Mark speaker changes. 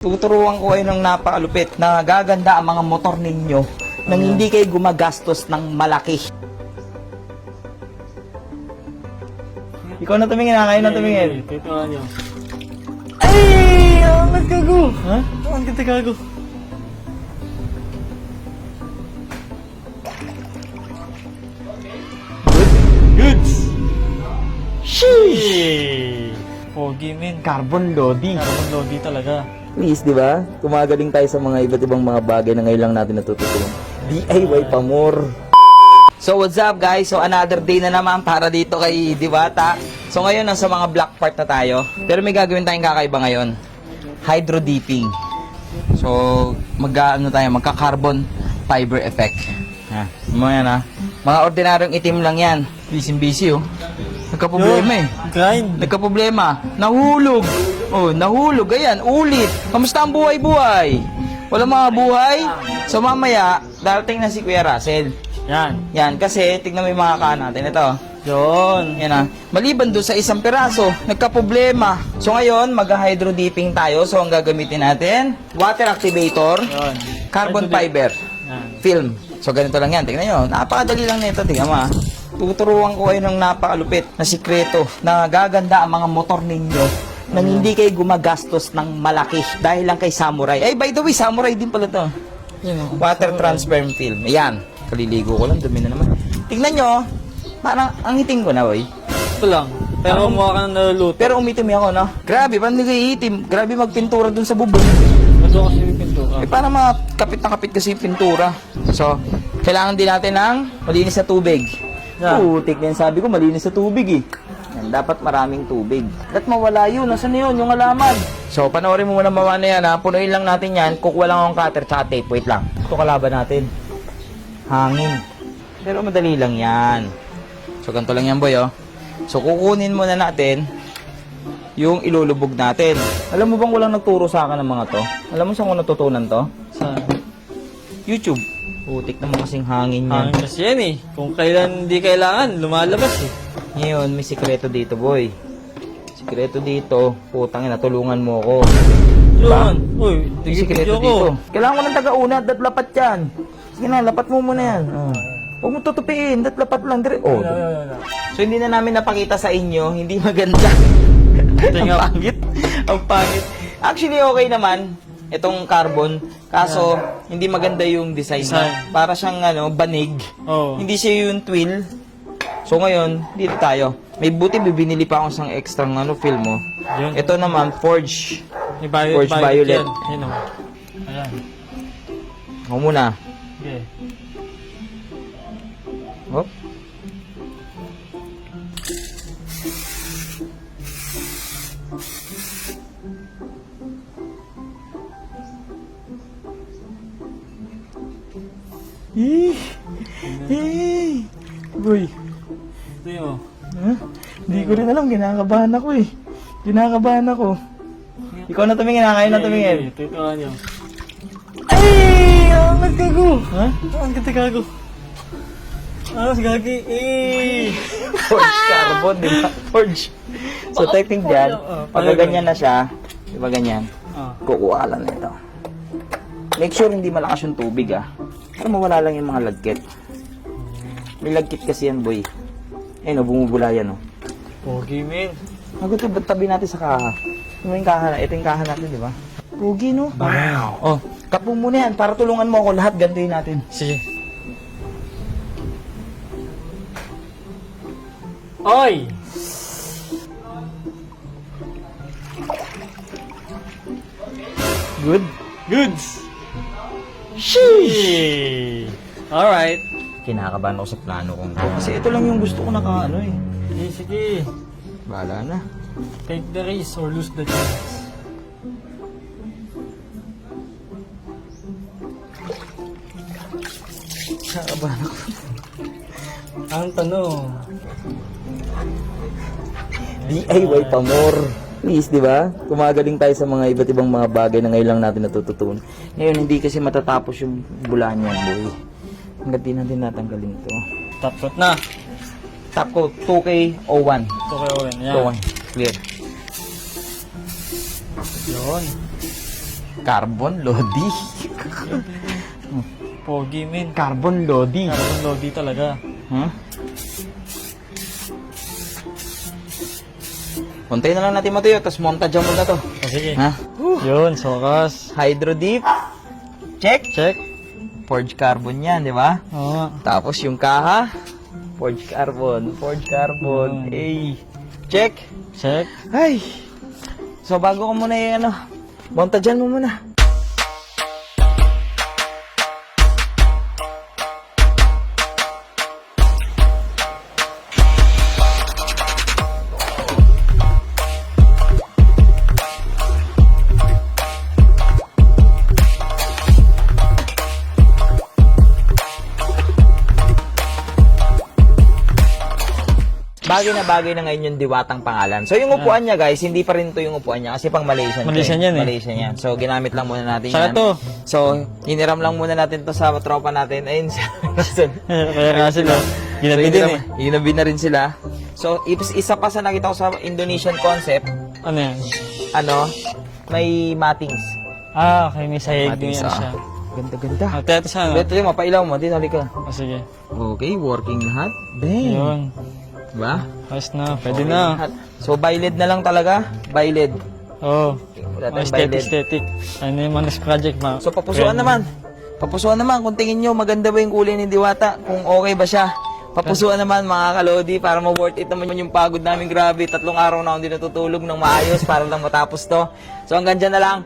Speaker 1: Tuturuan ko kayo ng napakalupit na gaganda ang mga motor ninyo nang hindi kayo gumagastos ng malaki. Ikaw na tumingin ha, kayo na tumingin.
Speaker 2: Tuturuan nyo.
Speaker 1: Ay! Angat kago!
Speaker 2: Ha? Ang kita gago.
Speaker 1: Goods! Sheesh!
Speaker 2: Hey! Pogi men.
Speaker 1: Carbon Lodi.
Speaker 2: Carbon Lodi talaga.
Speaker 1: Please, di ba? Kumagaling tayo sa mga iba't ibang mga bagay na ngayon lang natin natututunan. DIY pa more. So what's up guys? So another day na naman para dito kay Diwata. So ngayon nasa mga black part na tayo. Pero may gagawin tayong kakaiba ngayon. Hydro dipping. So magka-carbon fiber effect. Ha, mo yan ha. Mga ordinaryong itim lang yan. Busy oh. Nagka-problema eh.
Speaker 2: Grind.
Speaker 1: Nagka-problema. Nahulog. Oh, nahulog. Ayan, ulit. Kamusta ang buhay-buhay? Wala mga buhay? So mamaya, darating na si Kuya Russell.
Speaker 2: Yan.
Speaker 1: Yan, kasi tignan mo yung mga kaan natin. Ito.
Speaker 2: Yun.
Speaker 1: Yan ah. Maliban doon sa isang piraso, nagka-problema. So ngayon, mag-hydro dipping tayo. So ang gagamitin natin, water activator,
Speaker 2: Yun.
Speaker 1: carbon fiber,
Speaker 2: Yan.
Speaker 1: film. So ganito lang yan. Tignan nyo. Napakadali lang nito. Tignan mo ah. Tuturuan ko kayo ng napakalupit na sikreto na gaganda ang mga motor ninyo nang hindi kayo gumagastos ng malaki dahil lang kay Samurai. Ay, by the way, Samurai din pala to.
Speaker 2: Yun.
Speaker 1: Water transfer film. Ayan. Kaliligo ko lang. Dumi na naman. Tignan nyo. Parang ang hiting ko na, boy.
Speaker 2: Ito lang. Pero mukha ka na naluluto.
Speaker 1: Pero umitim ako, no? Grabe, parang hindi kayo itim. Grabe magpintura dun sa bubong.
Speaker 2: Ito kasi yung pintura.
Speaker 1: Eh, para makapit na kapit kasi yung pintura. So, kailangan din natin ng malinis na tubig.
Speaker 2: Yeah.
Speaker 1: Putik na yan. Sabi ko, malinis sa tubig eh. Yan, dapat maraming tubig. At mawala yun. Nasaan na yun? Yung alaman. So, panoorin mo muna mawa na yan ha. Punuin lang natin yan. Kukuha lang akong cutter tsaka tape. Wait lang. Ito kalaban natin. Hangin. Pero madali lang yan. So, ganito lang yan boy oh. So, kukunin muna natin yung ilulubog natin. Alam mo bang walang nagturo sa akin ng mga to? Alam mo saan ko natutunan to?
Speaker 2: Sa
Speaker 1: YouTube. Putik naman kasing hangin yan.
Speaker 2: hangin kasi yan eh. Kung kailan hindi kailangan, lumalabas eh.
Speaker 1: Ngayon, may sikreto dito, boy. Sikreto dito. Putang ina, tulungan mo ako.
Speaker 2: Yun. Uy,
Speaker 1: May sikreto
Speaker 2: tigil-tigil
Speaker 1: dito.
Speaker 2: ko.
Speaker 1: Kailangan ko ng taga-unat, datlapat yan. Sige na, lapat mo muna yan. Oh. Huwag mo tutupiin, datlapat lang. Oh. So, hindi na namin napakita sa inyo. Hindi maganda. Ang pangit. Ang pangit. Actually, okay naman. Itong carbon. Kaso, hindi maganda yung design.
Speaker 2: Design.
Speaker 1: Para siyang banig.
Speaker 2: Oh.
Speaker 1: Hindi siya yung twill. So ngayon, dito tayo. May buti bibinili pa akong isang extra film mo.
Speaker 2: Yun.
Speaker 1: Ito naman, Forge.
Speaker 2: May
Speaker 1: Forge Violet.
Speaker 2: Yan. Yan o. Ayan.
Speaker 1: Ako muna.
Speaker 2: Okay.
Speaker 1: Hop. Boy.
Speaker 2: Ito yun.
Speaker 1: Huh? Hindi ko rin alam, kinakabahan ako eh. Kinakabahan ako. Ikaw na tumingin ha, kayo na tumingin.
Speaker 2: Tuturuan nyo.
Speaker 1: Ay! Angat kago!
Speaker 2: Ha? Ang kita gago. Ah, si Gagi. Eh!
Speaker 1: Forge carbon, di ba? Forge. So, technique dyan, pagka ganyan na siya, di ba ganyan,
Speaker 2: Ah.
Speaker 1: kukuha ka lang na ito. Make sure hindi malakas yung tubig para mawala lang yung mga lagkit. May lagkit kasi yan, boy. Ayun, bumubula yan,
Speaker 2: Pogi men.
Speaker 1: Naguto, ba't tabi natin sa kaha? Ito yung kaha natin, di ba? Pugi, no?
Speaker 2: Wow.
Speaker 1: Oh, kapo muna yan, para tulungan mo ako lahat, gantuin natin.
Speaker 2: Sige. Oy!
Speaker 1: Good?
Speaker 2: Goods!
Speaker 1: Sheesh!
Speaker 2: Alright.
Speaker 1: Kinakabahan ako sa plano kong to. Kasi ito lang yung gusto ko eh.
Speaker 2: Sige, sige.
Speaker 1: Bahala na.
Speaker 2: Take the risk or lose the chance.
Speaker 1: Kinakabahan ako.
Speaker 2: Ang tanong.
Speaker 1: DIY pa more. Please, di ba? Kumagaling tayo sa mga iba't ibang mga bagay na ngayon lang natin natututunan. Ngayon, hindi kasi matatapos yung bulaan yan, boy. Hanggang di natin natanggalin to.
Speaker 2: Top shot na.
Speaker 1: Top ko, 2K01.
Speaker 2: Okay, okay. Yan.
Speaker 1: 2K. Clear.
Speaker 2: Yun.
Speaker 1: Carbon Lodi.
Speaker 2: Pogi, men.
Speaker 1: Carbon Lodi.
Speaker 2: Carbon Lodi talaga.
Speaker 1: Huh? Puntayin na lang natin matuyo, tapos montage mo na to.
Speaker 2: O, sige.
Speaker 1: Ha?
Speaker 2: Yun, sokas.
Speaker 1: Hydro dip. Check.
Speaker 2: Check.
Speaker 1: Forged carbon yan, di ba?
Speaker 2: Oo nga.
Speaker 1: Tapos yung kaha. Forged carbon. Forged carbon. Eh. Check.
Speaker 2: Check.
Speaker 1: Ay. So bago ko muna yung ano, montagean mo muna. Bagay na ngayon yung Diwatang pangalan. So yung upuan niya guys, hindi pa rin to yung upuan niya kasi pang Malaysian.
Speaker 2: Malaysian yan eh.
Speaker 1: Malaysian yan. So ginamit lang muna natin
Speaker 2: Saka
Speaker 1: yan.
Speaker 2: to.
Speaker 1: So hiniram lang muna natin to sa tropa natin. Ayun siya.
Speaker 2: Kaya nga sila. Ginabi din eh.
Speaker 1: Ginabi na rin sila. So isa pa sa nakita ko sa Indonesian concept,
Speaker 2: Ano yan?
Speaker 1: ano, may matings.
Speaker 2: Ah, okay. May sahig din
Speaker 1: Matings,
Speaker 2: yan siya.
Speaker 1: Ganda-ganda.
Speaker 2: Ah, ito sa ano?
Speaker 1: Ito yung mapailaw mo. Dito, halika.
Speaker 2: O, sige.
Speaker 1: Okay, working lahat. Dang.
Speaker 2: Yun.
Speaker 1: Diba?
Speaker 2: Ayos na. Pwede na.
Speaker 1: So, Byled na lang talaga. Byled.
Speaker 2: Oo.
Speaker 1: Wala tayong
Speaker 2: Aesthetic,
Speaker 1: Byled.
Speaker 2: aesthetic. Ano yung manus project, ma?
Speaker 1: So, papusuan naman. Papusuan naman. Kung tingin nyo, maganda ba yung kulay ni Diwata? Kung okay ba siya? Papusuan naman, mga kalodi, para ma-worth it naman yung pagod namin. Grabe, 3 araw na akong di natutulog ng maayos para lang matapos to. So, hanggang dyan na lang.